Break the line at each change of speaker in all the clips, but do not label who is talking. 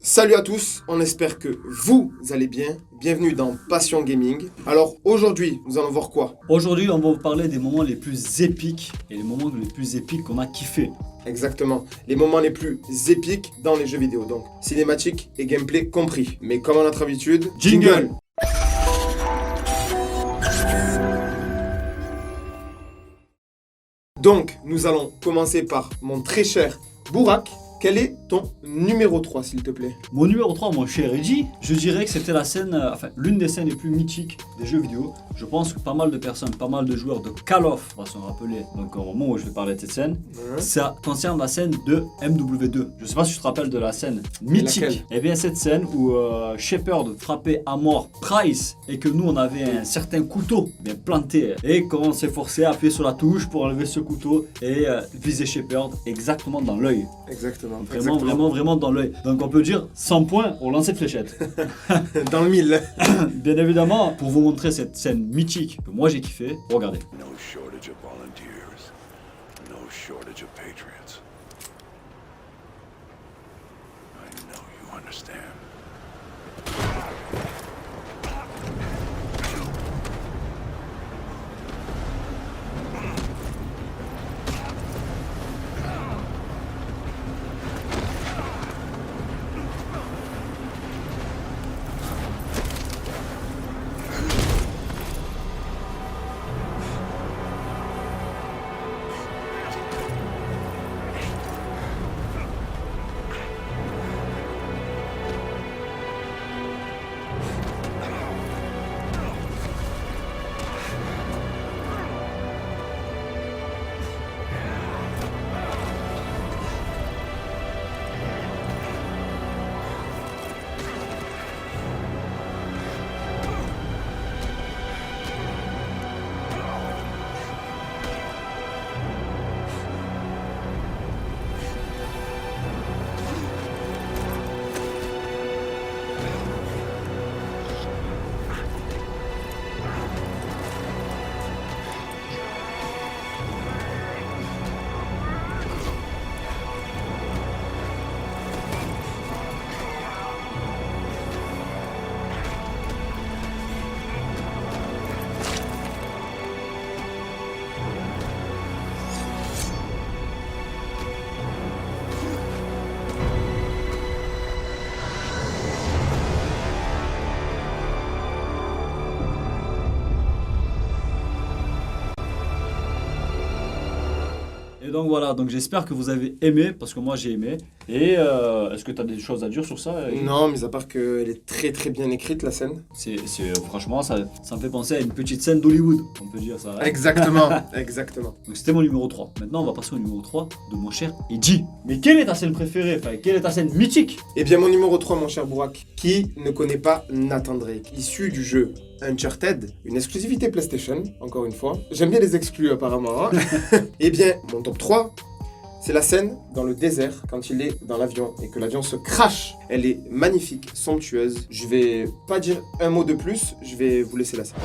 Salut à tous, on espère que vous allez bien. Bienvenue dans Passion Gaming. Alors aujourd'hui, nous allons voir quoi?
Aujourd'hui, on va vous parler des moments les plus épiques et les moments les plus épiques qu'on a kiffé.
Exactement, les moments les plus épiques dans les jeux vidéo. Donc cinématique et gameplay compris. Mais comme à notre habitude,
Jingle.
Donc nous allons commencer par mon très cher Bourak. Quel est ton numéro 3 s'il te plaît?
Mon numéro 3, mon cher Edgy, je dirais que c'était la scène, l'une des scènes les plus mythiques des jeux vidéo. Je pense que pas mal de personnes, pas mal de joueurs de Call of vont s'en rappeler. Donc au moment où je vais parler de cette scène, ça concerne la scène de MW2. Je sais pas si tu te rappelles de la scène mythique.
Laquelle?
Eh bien cette scène où Shepard frappait à mort Price et que nous on avait un certain couteau bien planté et qu'on s'est forcé à appuyer sur la touche pour enlever ce couteau et viser Shepard exactement dans l'œil.
Exactement.
Vraiment dans l'œil. Donc on peut dire 100 points au lancer de fléchette.
Dans le mille.
Bien évidemment, pour vous montrer cette scène mythique que moi j'ai kiffé, regardez.
No shortage of volunteers, no shortage of patriots. I know you understand.
Et donc voilà, donc j'espère que vous avez aimé, parce que moi j'ai aimé. Et est-ce que tu as des choses à dire sur ça Edgy?
Non, mis à part qu'elle est très très bien écrite la scène.
Franchement, ça me fait penser à une petite scène d'Hollywood, on peut dire ça. Hein.
Exactement, exactement.
Donc c'était mon numéro 3. Maintenant on va passer au numéro 3 de mon cher Edgy. Mais quelle est ta scène préférée? Enfin, quelle est ta scène mythique?
Eh bien mon numéro 3 mon cher Bourak, qui ne connaît pas Nathan Drake, issu du jeu Uncharted, une exclusivité PlayStation, encore une fois. J'aime bien les exclus apparemment. Hein. Eh bien mon top 3, c'est la scène dans le désert quand il est dans l'avion et que l'avion se crache. Elle est magnifique, somptueuse. Je vais pas dire un mot de plus, je vais vous laisser la scène.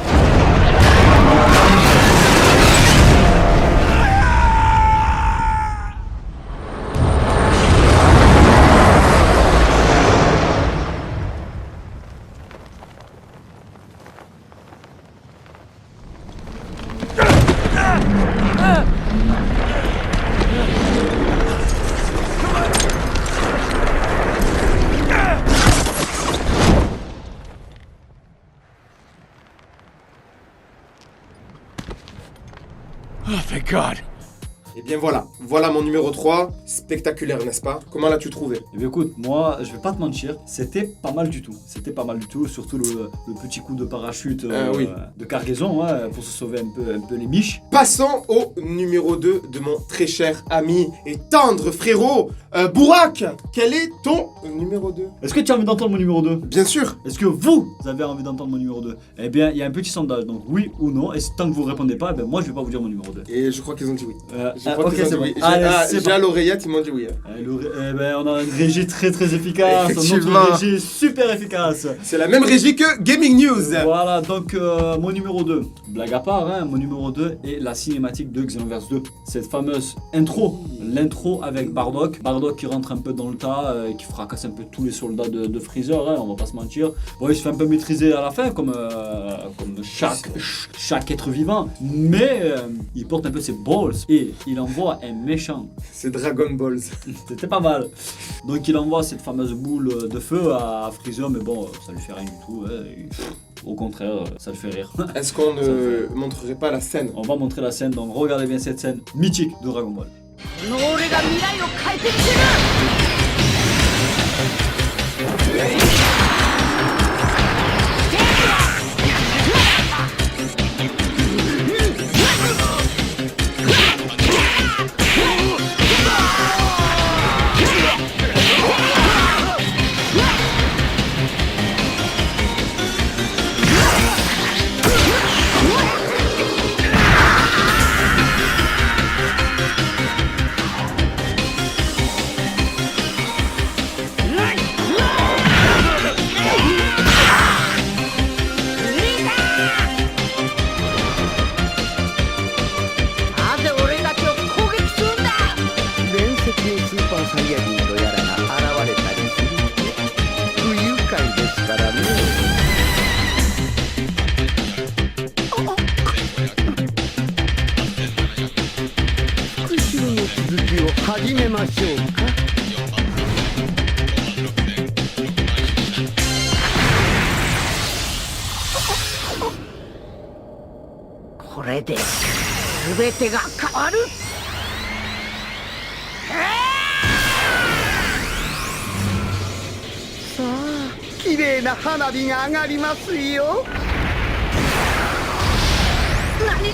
Oh, thank God.
Eh bien voilà mon numéro 3, spectaculaire n'est-ce pas? Comment l'as-tu trouvé?
Eh bien écoute, moi je vais pas te mentir, c'était pas mal du tout. Surtout le petit coup de parachute
oui.
de cargaison hein, pour se sauver un peu les miches.
Passons au numéro 2 de mon très cher ami et tendre frérot, Bourak. Quel est ton numéro 2?
Est-ce que tu as envie d'entendre mon numéro 2?
Bien sûr.
Est-ce que vous avez envie d'entendre mon numéro 2? Eh bien il y a un petit sondage, donc oui ou non, et tant que vous répondez pas, eh bien, moi je vais pas vous dire mon numéro 2.
Et je crois qu'ils ont dit oui. Je crois
ok,
qu'ils ont
c'est
dit
bon.
oui.
Allez, c'est
J'ai à l'oreillette, ils m'ont dit oui.
On a une régie très très efficace.
Effectivement.
Notre régie est super efficace.
C'est la même régie que Gaming News.
Voilà, donc mon numéro 2, blague à part, hein, mon numéro 2 est la cinématique de Xenoverse 2. Cette fameuse intro, l'intro avec Bardock. Bardock qui rentre un peu dans le tas, qui fracasse un peu tous les soldats de Freezer, hein, on va pas se mentir. Bon, il se fait un peu maîtriser à la fin, comme chaque être vivant, mais il porte un peu ses balls et il envoie un méchant.
C'est Dragon Balls.
C'était pas mal. Donc il envoie cette fameuse boule de feu à Freezer, mais bon, ça lui fait rien du tout. Au contraire, ça le fait rire.
Est-ce qu'on ne montrerait pas la scène?
On va montrer la scène, donc regardez bien cette scène mythique de Dragon Ball.
この俺が未来を変えてみせる なぜ俺たちを攻撃するんだ
伝説のスーパーサイヤ人とやらが現れたりするって不愉快ですからね。復讐の続きを始めましょうか。
これで全てが変わる
さあ、綺麗な花火が上がりますよ。
何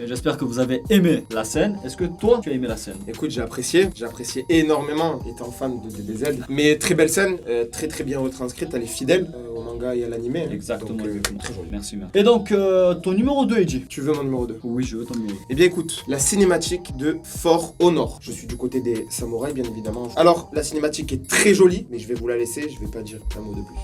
J'espère que vous avez aimé la scène. Est-ce que toi, tu as aimé la scène?
Écoute, j'ai apprécié énormément, étant fan de DBZ. Mais très belle scène, très très bien retranscrite, elle est fidèle au manga et à l'animé.
Exactement,
Donc,
exactement.
très joli.
Merci. Et donc, ton numéro 2, Eiji?
Tu veux mon numéro 2?
Oui, je veux ton numéro 2.
Eh bien écoute, la cinématique de For Honor. Je suis du côté des samouraïs, bien évidemment. Alors, la cinématique est très jolie, mais je vais vous la laisser, je vais pas dire un mot de plus.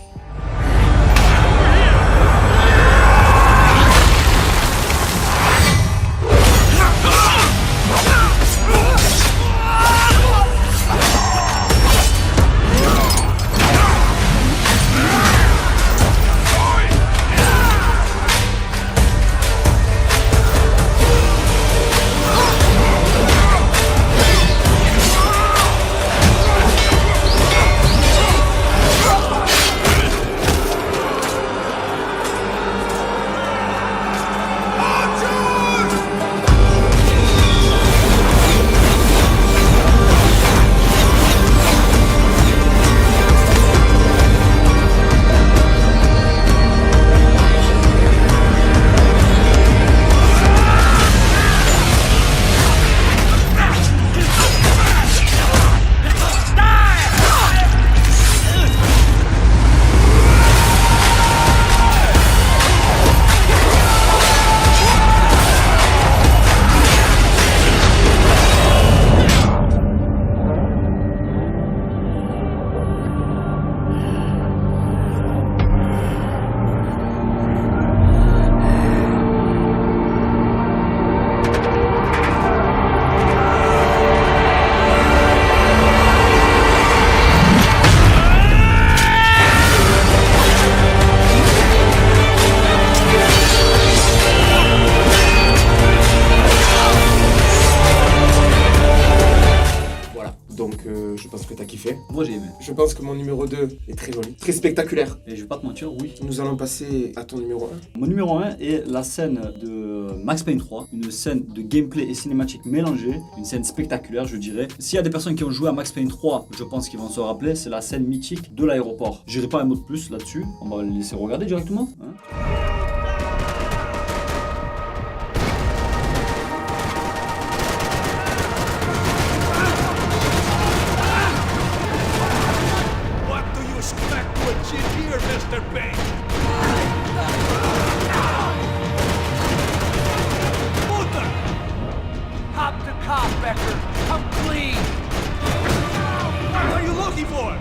Je pense que t'as kiffé.
Moi j'ai aimé.
Je pense que mon numéro 2 est très joli, très spectaculaire.
Et je vais pas te mentir, oui.
Nous allons passer à ton numéro 1.
Mon numéro 1 est la scène de Max Payne 3, une scène de gameplay et cinématique mélangée, une scène spectaculaire je dirais. S'il y a des personnes qui ont joué à Max Payne 3, je pense qu'ils vont se rappeler, c'est la scène mythique de l'aéroport. J'irai pas un mot de plus là-dessus, on va le laisser regarder directement. Hein.
longer, Mr. Big! Luther! Hop the cop, Becker! Come clean! What are you looking for?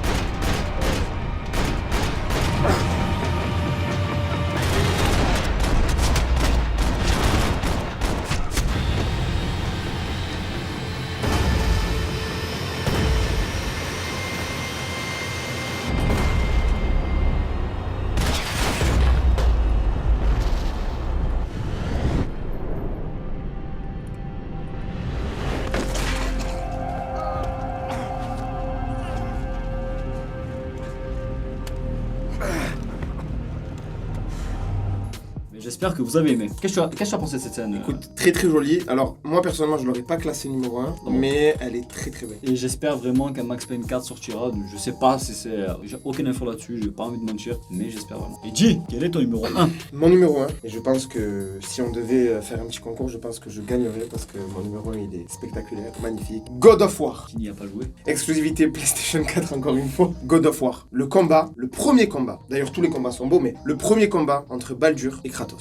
J'espère que vous avez aimé. Qu'est-ce que tu as pensé de cette scène
Écoute, très très jolie. Alors, moi personnellement, je l'aurais pas classé numéro 1, mais elle est très très belle.
Et j'espère vraiment qu'un Max Payne 4 sortira. Je sais pas si c'est. J'ai aucune info là-dessus, j'ai pas envie de mentir, mais j'espère vraiment. Et G, quel est ton numéro 1
Mon numéro 1, et je pense que si on devait faire un petit concours, je pense que je gagnerais parce que mon numéro 1 il est spectaculaire, magnifique. God of War.
Qui n'y a pas joué?
Exclusivité PlayStation 4 encore une fois. God of War. Le combat, le premier combat. D'ailleurs, tous les combats sont beaux, mais le premier combat entre Baldur et Kratos.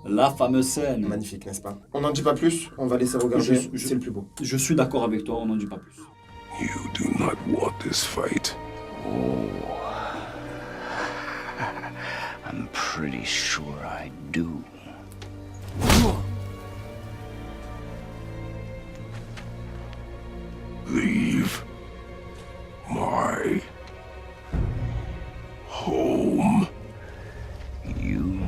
La fameuse scène.
Magnifique, n'est-ce pas? On n'en dit pas plus, on va laisser regarder, c'est le plus beau.
Je suis d'accord avec toi, on n'en dit pas plus.
You do not want this fight.
I'm pretty sure I do.
Leave my home.
You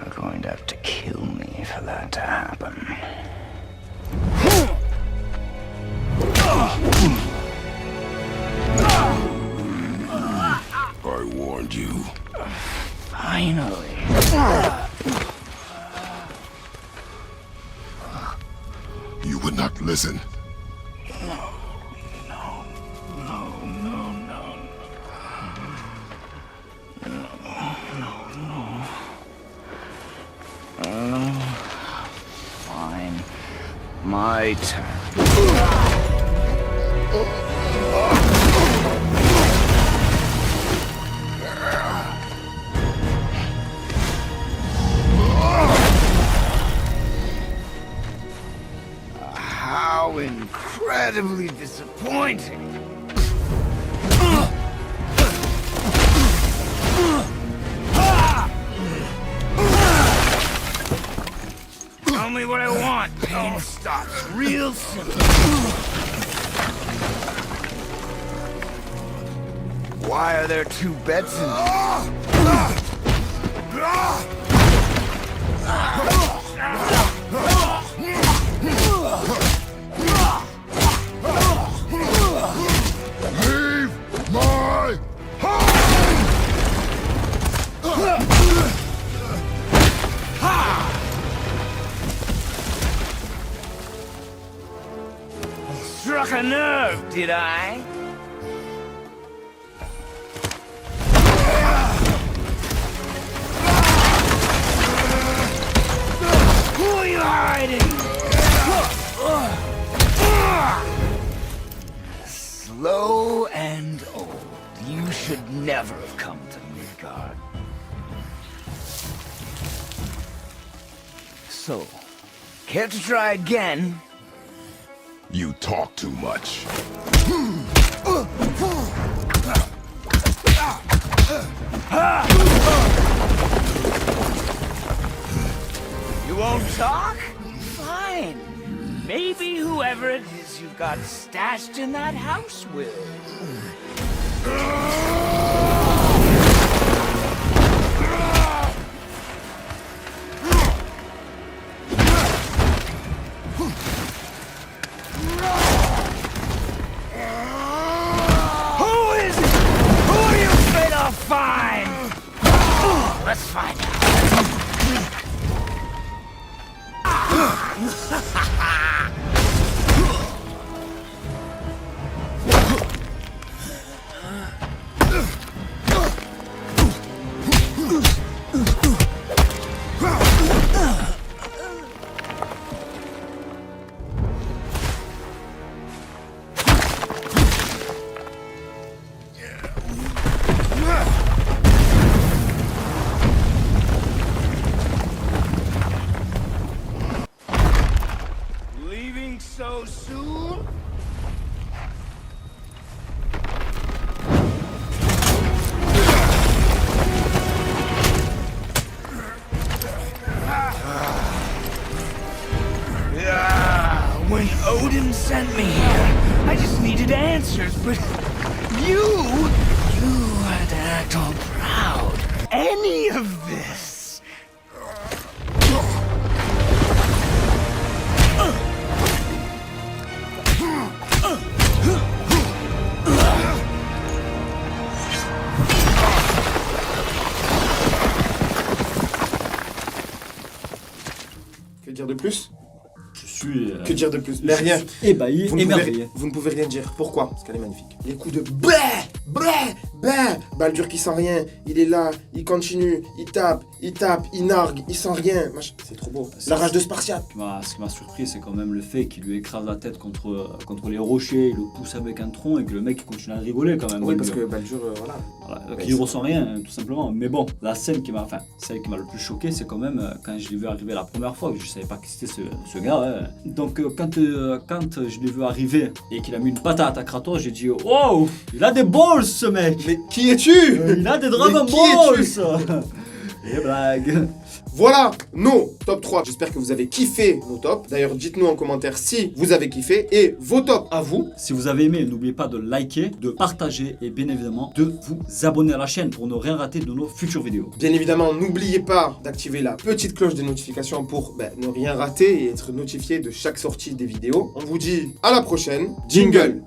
are going to have to kill me for that to happen.
I warned you.
Finally.
You would not listen.
Fine. My turn. How incredibly disappointing. Tell me what I want. Pain stops real simple. Why are there two beds in
Leave my
Struck a nerve, did I? Who are you hiding? Slow and old. You should never have come to Midgard. So, care to try again?
You talk too much.
You won't talk? Fine. Maybe whoever it is you've got stashed in that house will. Who is it? Who are you afraid I'll find? Let's find out. answers, but you had to act all proud. Any of this.
Que dire de plus?
Je suis.
Que dire de plus? Mais rien.
Ébahi,
Vous ne,
émerveillé.
pouvez, vous ne pouvez rien dire. Pourquoi? Parce qu'elle est magnifique. Les coups de blé, Baldur qui sent rien, il est là, il continue, il tape, il nargue, il sent rien. C'est trop beau. La rage de Spartiate.
Ce qui m'a surpris, c'est quand même le fait qu'il lui écrase la tête contre les rochers, il le pousse avec un tronc et que le mec continue à rigoler quand même.
Oui, parce
Baldur.
que Baldur, voilà.
Voilà, donc il ressent rien, tout simplement. Mais bon, la scène celle qui m'a le plus choqué, c'est quand même quand je l'ai vu arriver la première fois, que je savais pas qui c'était ce gars. Ouais. Donc quand je l'ai vu arriver et qu'il a mis une patate à Kratos, j'ai dit wow, il a des balls ce mec.
Mais qui es-tu?
Il a des Dragon
qui
Balls. Et blague.
Voilà nos top 3. J'espère que vous avez kiffé nos tops. D'ailleurs, dites-nous en commentaire si vous avez kiffé et vos tops à vous.
Si vous avez aimé, n'oubliez pas de liker, de partager et bien évidemment de vous abonner à la chaîne pour ne rien rater de nos futures vidéos.
Bien évidemment, n'oubliez pas d'activer la petite cloche des notifications pour ne rien rater et être notifié de chaque sortie des vidéos. On vous dit à la prochaine. Jingle!